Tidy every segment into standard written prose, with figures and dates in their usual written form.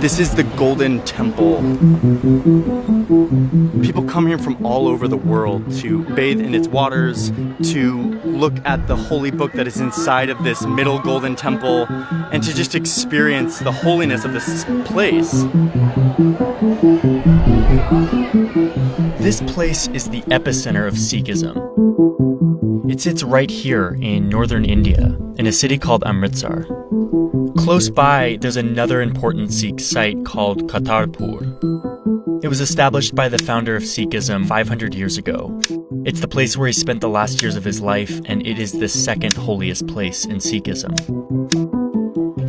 This is the Golden Temple. People come here from all over the world to bathe in its waters, to look at the holy book that is inside of this middle Golden Temple, and to just experience the holiness of this place. This place is the epicenter of Sikhism. It sits right here in northern India, in a city called Amritsar. Close by, there's another important Sikh site called Kartarpur. It was established by the founder of Sikhism 500 years ago. It's the place where he spent the last years of his life, and it is the second holiest place in Sikhism.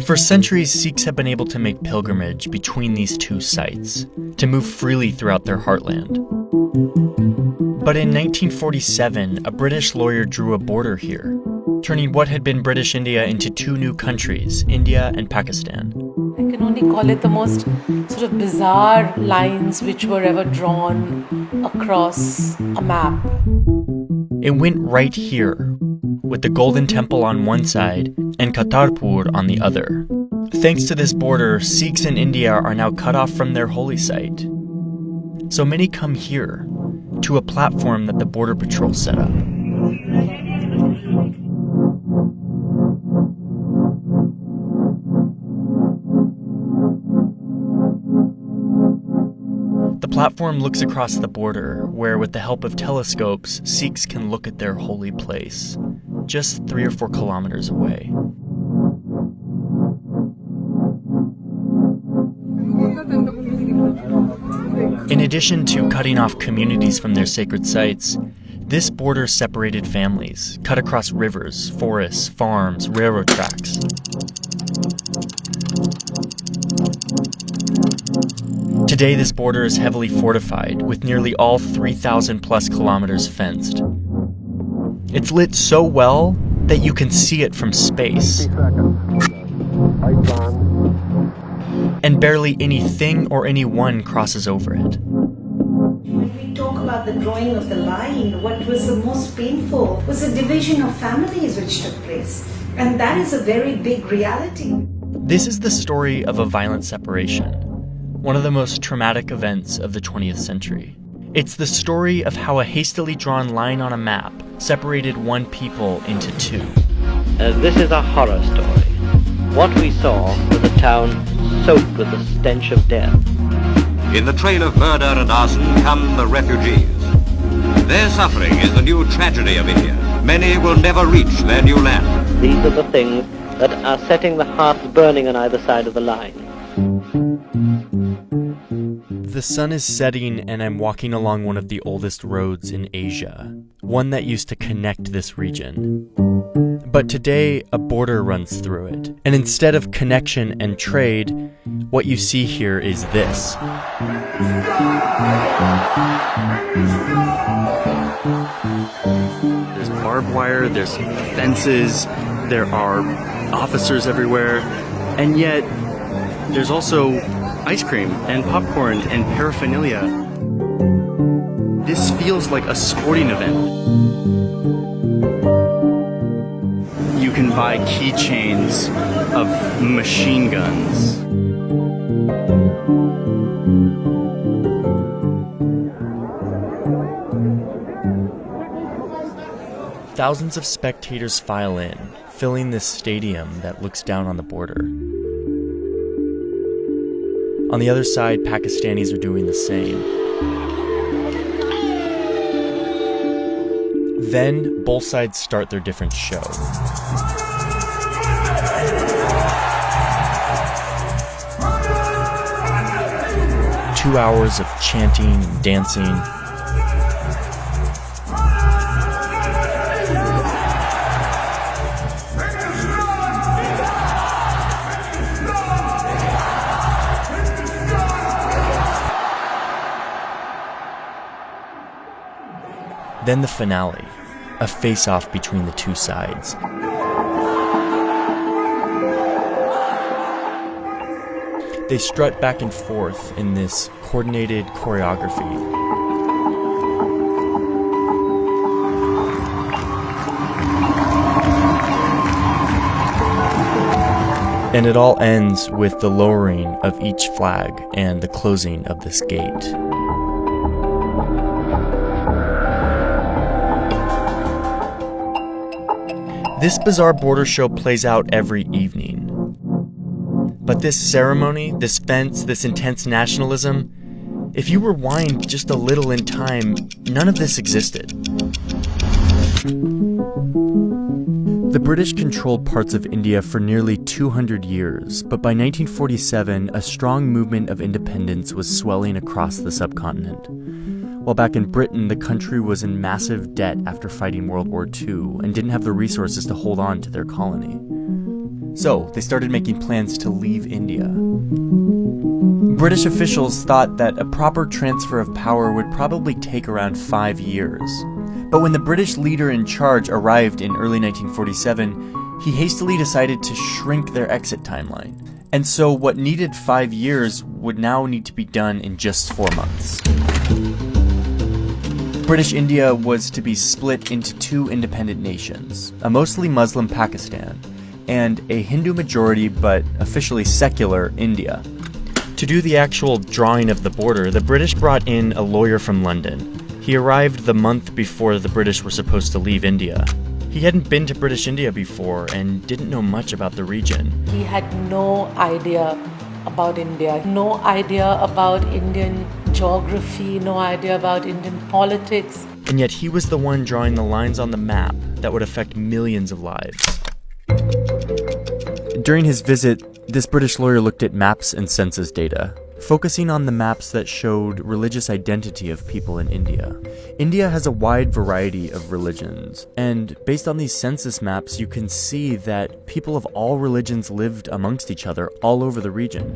For centuries, Sikhs have been able to make pilgrimage between these two sites, to move freely throughout their heartland. But in 1947, a British lawyer drew a border here, turning what had been British India into two new countries, India and Pakistan. I can only call it the most sort of bizarre lines which were ever drawn across a map. It went right here, with the Golden Temple on one side and Kartarpur on the other. Thanks to this border, Sikhs in India are now cut off from their holy site. So many come here, to a platform that the Border Patrol set up. The platform looks across the border, where with the help of telescopes, Sikhs can look at their holy place, just 3 or 4 kilometers away. In addition to cutting off communities from their sacred sites, this border separated families, cut across rivers, forests, farms, railroad tracks. Today, this border is heavily fortified, with nearly all 3,000 plus kilometers fenced. It's lit so well that you can see it from space. And barely anything or anyone crosses over it. When we talk about the drawing of the line, what was the most painful was the division of families which took place. And that is a very big reality. This is the story of a violent separation, one of the most traumatic events of the 20th century. It's the story of how a hastily drawn line on a map separated one people into two. This is a horror story. What we saw was a town soaked with the stench of death. In the trail of murder and arson come the refugees. Their suffering is the new tragedy of India. Many will never reach their new land. These are the things that are setting the hearts burning on either side of the line. The sun is setting and I'm walking along one of the oldest roads in Asia, one that used to connect this region. But today, a border runs through it. And instead of connection and trade, what you see here is this. There's barbed wire, there's fences, there are officers everywhere, and yet there's also ice cream and popcorn and paraphernalia. This feels like a sporting event. You can buy keychains of machine guns. Thousands of spectators file in, filling this stadium that looks down on the border. On the other side, Pakistanis are doing the same. Then, both sides start their different show. Two hours of chanting and dancing. Then the finale, a face-off between the two sides. They strut back and forth in this coordinated choreography. And it all ends with the lowering of each flag and the closing of this gate. This bizarre border show plays out every evening. But this ceremony, this fence, this intense nationalism, if you rewind just a little in time, none of this existed. The British controlled parts of India for nearly 200 years, but by 1947, a strong movement of independence was swelling across the subcontinent. While back in Britain, the country was in massive debt after fighting World War II and didn't have the resources to hold on to their colony. So, they started making plans to leave India. British officials thought that a proper transfer of power would probably take around 5 years. But when the British leader in charge arrived in early 1947, he hastily decided to shrink their exit timeline. And so what needed 5 years would now need to be done in just 4 months. British India was to be split into 2 independent nations, a mostly Muslim Pakistan and a Hindu-majority but officially secular India. To do the actual drawing of the border, the British brought in a lawyer from London. He arrived the month before the British were supposed to leave India. He hadn't been to British India before and didn't know much about the region. He had no idea about India, no idea about Indian geography, no idea about Indian politics. And yet he was the one drawing the lines on the map that would affect millions of lives. During his visit, this British lawyer looked at maps and census data, focusing on the maps that showed religious identity of people in India. India has a wide variety of religions, and based on these census maps, you can see that people of all religions lived amongst each other all over the region.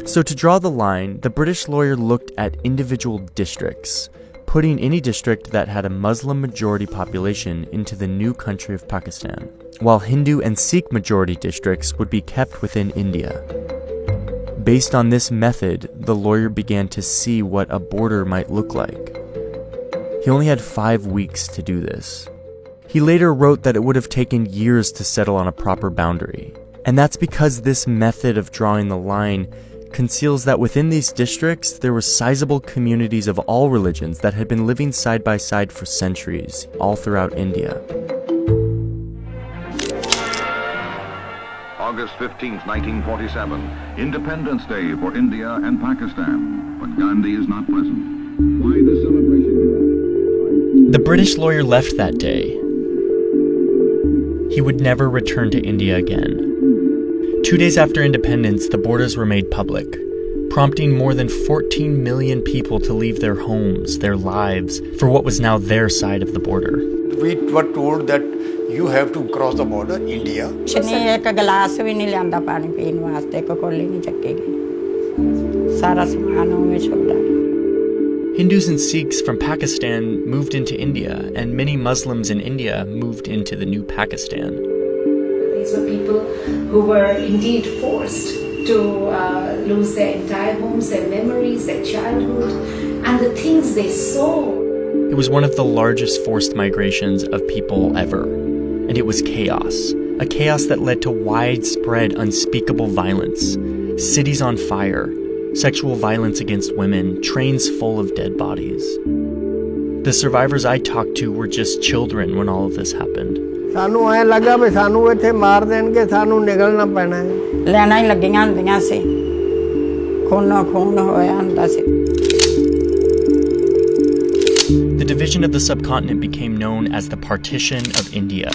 So to draw the line, the British lawyer looked at individual districts, putting any district that had a Muslim majority population into the new country of Pakistan, while Hindu and Sikh majority districts would be kept within India. Based on this method, the lawyer began to see what a border might look like. He only had 5 weeks to do this. He later wrote that it would have taken years to settle on a proper boundary. And that's because this method of drawing the line conceals that within these districts, there were sizable communities of all religions that had been living side by side for centuries, all throughout India. August 15th, 1947, Independence Day for India and Pakistan, but Gandhi is not present. Why the celebration? The British lawyer left that day. He would never return to India again. 2 days after independence, the borders were made public, prompting more than 14 million people to leave their homes, their lives, for what was now their side of the border. We were told that you have to cross the border, India. Hindus and Sikhs from Pakistan moved into India, and many Muslims in India moved into the new Pakistan. These were people who were indeed forced to lose their entire homes, their memories, their childhood, and the things they saw. It was one of the largest forced migrations of people ever, and it was chaos. A chaos that led to widespread unspeakable violence, cities on fire, sexual violence against women, trains full of dead bodies. The survivors I talked to were just children when all of this happened. The division of the subcontinent became known as the Partition of India,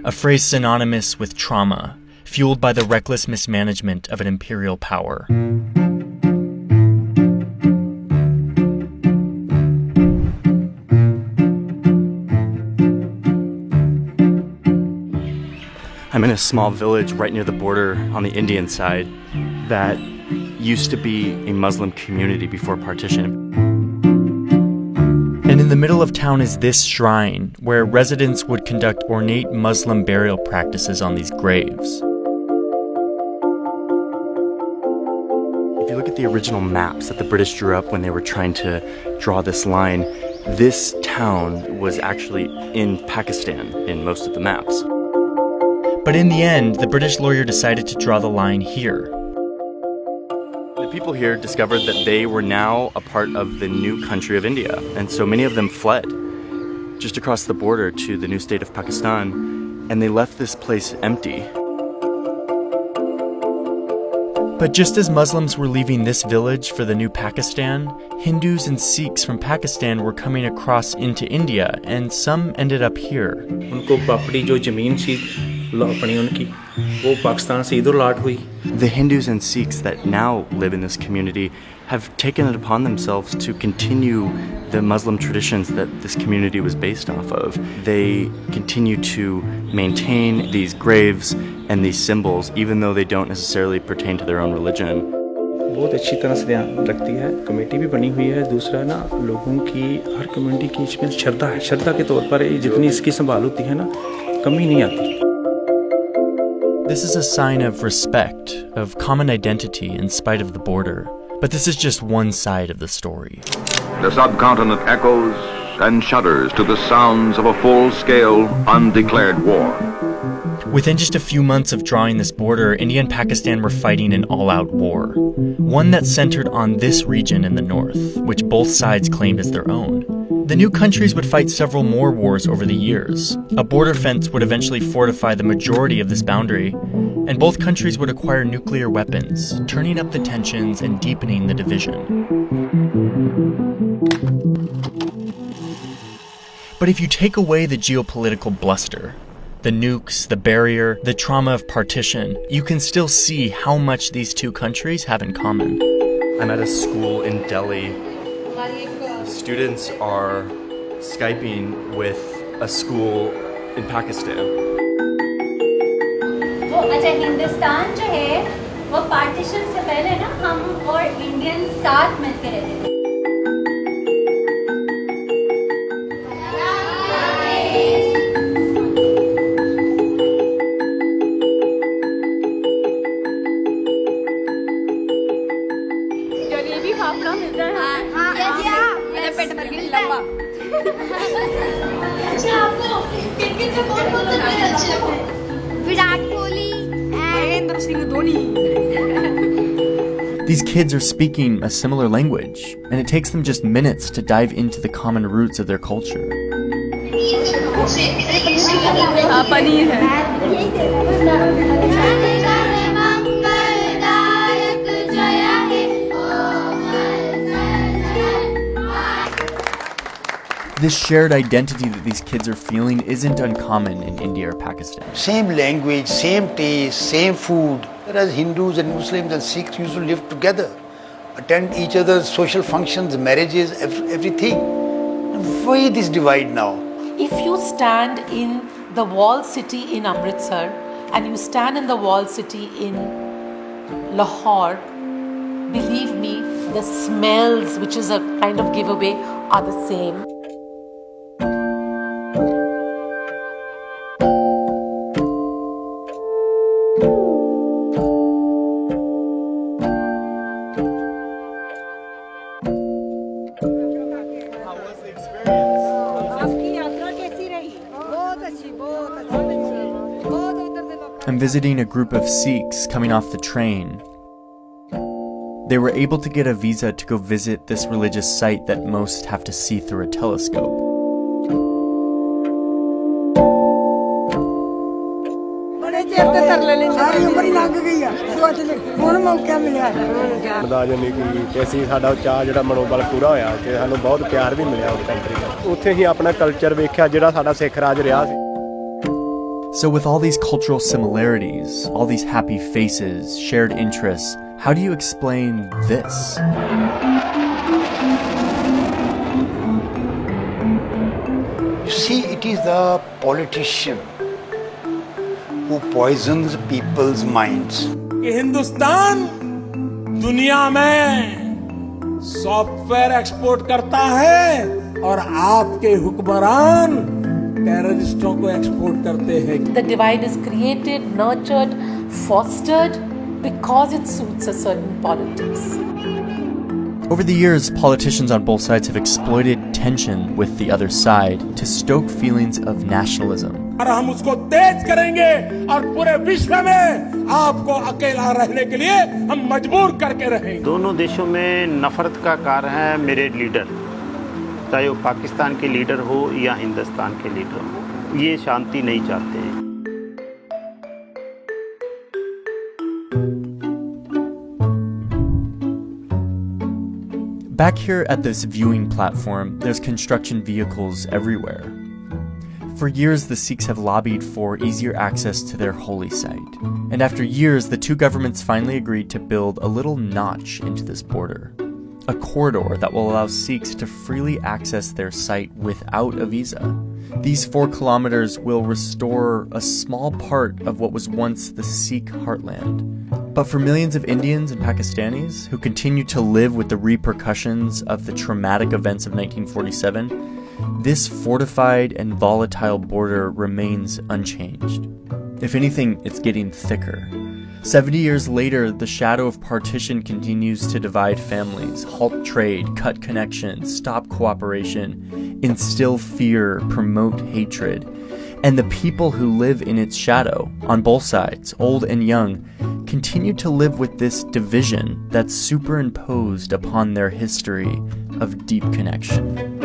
a phrase synonymous with trauma, fueled by the reckless mismanagement of an imperial power. I'm in a small village right near the border on the Indian side that used to be a Muslim community before partition. And in the middle of town is this shrine where residents would conduct ornate Muslim burial practices on these graves. If you look at the original maps that the British drew up when they were trying to draw this line, this town was actually in Pakistan in most of the maps. But in the end, the British lawyer decided to draw the line here. The people here discovered that they were now a part of the new country of India, and so many of them fled just across the border to the new state of Pakistan, and they left this place empty. But just as Muslims were leaving this village for the new Pakistan, Hindus and Sikhs from Pakistan were coming across into India, and some ended up here. The Hindus and Sikhs that now live in this community have taken it upon themselves to continue the Muslim traditions that this community was based off of. They continue to maintain these graves and these symbols, even though they don't necessarily pertain to their own religion. बहुत अच्छी तरह से ध्यान रखती है, committee भी बनी हुई है। दूसरा ना, लोगों की हर कम्युनिटी की इसमें श्रद्धा है, श्रद्धा के तौर पर जितनी इसकी संभाल होती है ना, कमी नहीं आती। This is a sign of respect, of common identity in spite of the border. But this is just one side of the story. The subcontinent echoes and shudders to the sounds of a full-scale, undeclared war. Within just a few months of drawing this border, India and Pakistan were fighting an all-out war. One that centered on this region in the north, which both sides claimed as their own. The new countries would fight several more wars over the years. A border fence would eventually fortify the majority of this boundary, and both countries would acquire nuclear weapons, turning up the tensions and deepening the division. But if you take away the geopolitical bluster, the nukes, the barrier, the trauma of partition, you can still see how much these two countries have in common. I'm at a school in Delhi. Students are Skyping with a school in Pakistan. वो अच्छा हिंदुस्तान जो है वो partition से पहले ना हम और इंडियन साथ मिलकर रहते थे। जलेबी फाफड़ा मिलता है। मेरा पेट भर के खिलाऊंगा। अच्छा आपको क्रिकेट में कौन-कौन से प्लेयर अच्छे लगते हैं? Virat Kohli, Mahendra Singh Dhoni. These kids are speaking a similar language, and it takes them just minutes to dive into the common roots of their culture. Paneer है। This shared identity that these kids are feeling isn't uncommon in India or Pakistan. Same language, same taste, same food. Whereas Hindus and Muslims and Sikhs used to live together, attend each other's social functions, marriages, everything. Why this divide now? If you stand in the walled city in Amritsar and you stand in the walled city in Lahore, believe me, the smells, which is a kind of giveaway, are the same. I'm visiting a group of Sikhs coming off the train. They were able to get a visa to go visit this religious site that most have to see through a telescope. ਅੰਦਾਜ਼ਾ ਨਹੀਂ ਕਿ ਅਸੀਂ ਸਾਡਾ ਚਾਹ ਜਿਹੜਾ ਮਨੋਬਲ ਪੂਰਾ ਹੋਇਆ ਤੇ ਸਾਨੂੰ ਬਹੁਤ ਪਿਆਰ ਵੀ ਮਿਲਿਆ ਉਸ ਕੰਟਰੀ ਦਾ। ਉੱਥੇ ਹੀ ਆਪਣਾ ਕਲਚਰ ਵੇਖਿਆ ਜਿਹੜਾ ਸਾਡਾ ਸਿੱਖ ਰਾਜ ਰਿਹਾ ਸੀ। So with all these cultural similarities, all these happy faces, shared interests, how do you explain this? You see, it is the politician who poisons people's minds. कि हिंदुस्तान दुनिया में सॉफ्टवेयर एक्सपोर्ट करता है और आपके हुक्मरान टेररिस्टों को एक्सपोर्ट करते हैं। The divide is created, nurtured, fostered because it suits a certain politics. Over the years, politicians on both sides have exploited tension with the other side to stoke feelings of nationalism. और हम उसको तेज करेंगे और पूरे विश्व में आपको अकेला रहने के लिए हम मजबूर करके रहेंगे। दोनों देशों में नफरत का कारण है मेरे लीडर, चाहे वो पाकिस्तान के लीडर हो या हिंदुस्तान के लीडर हो, ये शांति नहीं चाहते हैं। Back here at this viewing platform, there's construction vehicles everywhere. For years, the Sikhs have lobbied for easier access to their holy site. And after years, the two governments finally agreed to build a little notch into this border. A corridor that will allow Sikhs to freely access their site without a visa. These 4 kilometers will restore a small part of what was once the Sikh heartland. But for millions of Indians and Pakistanis who continue to live with the repercussions of the traumatic events of 1947, this fortified and volatile border remains unchanged. If anything, it's getting thicker. 70 years later, the shadow of partition continues to divide families, halt trade, cut connections, stop cooperation, instill fear, promote hatred. And the people who live in its shadow, on both sides, old and young, continue to live with this division that's superimposed upon their history of deep connection.